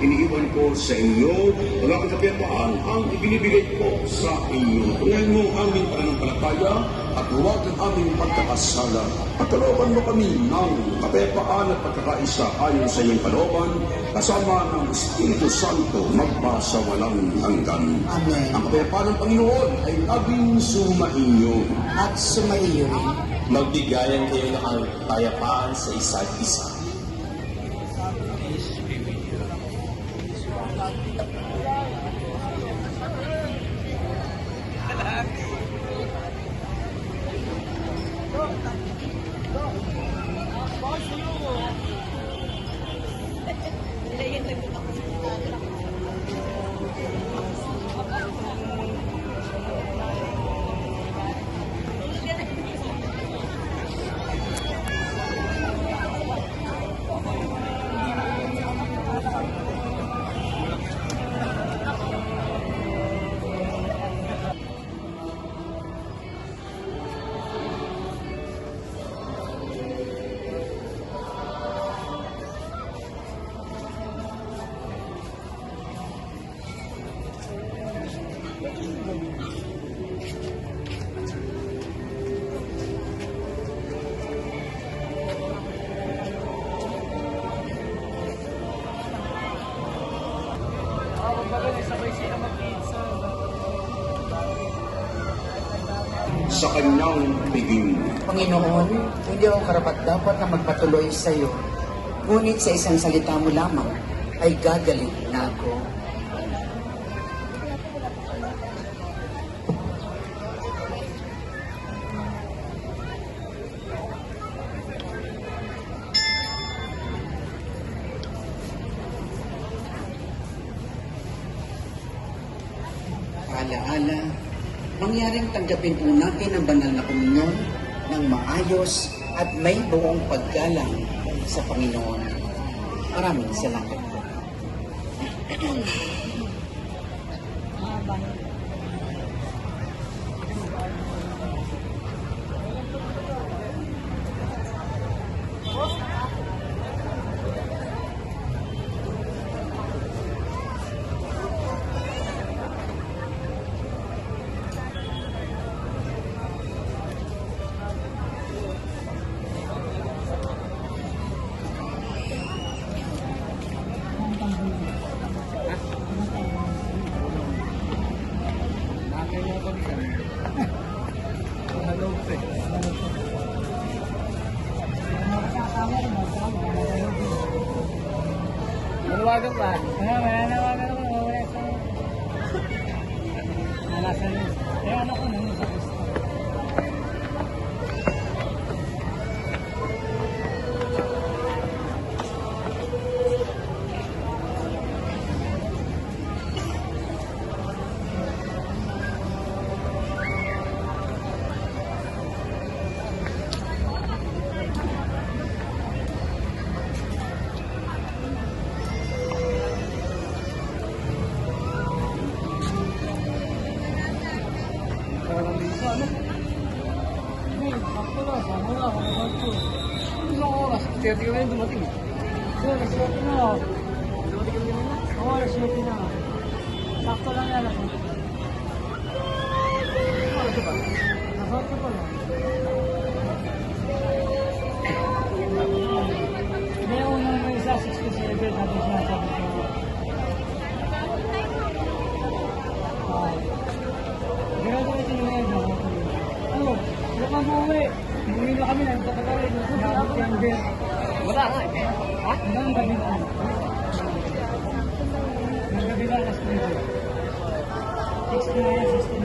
iniiwan ko sa inyo, ang aking kapayapaan ang ibinibigay ko sa inyo. Tungayin mo ang aming pananampalataya at huwag ang aming pagkakasala. At kalooban mo kami ng kapayapaan at pagkakaisa ayon sa iyong kalooban, kasama ng Espiritu Santo magpa sa walang hanggan. Amen. Ang kapayapaan ng Panginoon ay laging sumainyo. At sumaiyo rin. Magbigayan kayo ng kapayapaan sa isa't isa. Sa kanyang piging. Panginoon, hindi ako karapat-dapat na magpatuloy sa iyo. Ngunit sa isang salita mo lamang ay gagaling na ako. Alaala, mangyaring tanggapin po natin ang banal na komunyon ng maayos at may buong paggalang sa Panginoon. Maraming salamat po. Maluwagan ba? Nanawagan ako. Nalasan yun. Kaya ano ko nung sa gusto. Tiga-tiga menit dumating. Sir, nasuwerte na ako. Dumating kami na? Oo, nasuwerte na ako. Sakto lang yan ako. Ito ba? Nasuwerte ko lang. Hindi yung unang may isa, 67, natin sinasabi ko. Graduate na ngayon ako. Ano? Wala kang buwi. Umuwi na kami na. Tatagalit. Nakabot yung beer. Wala nga eh. Ha? Hanggang gabi na. Hanggang gabi na. 6 na yan. 6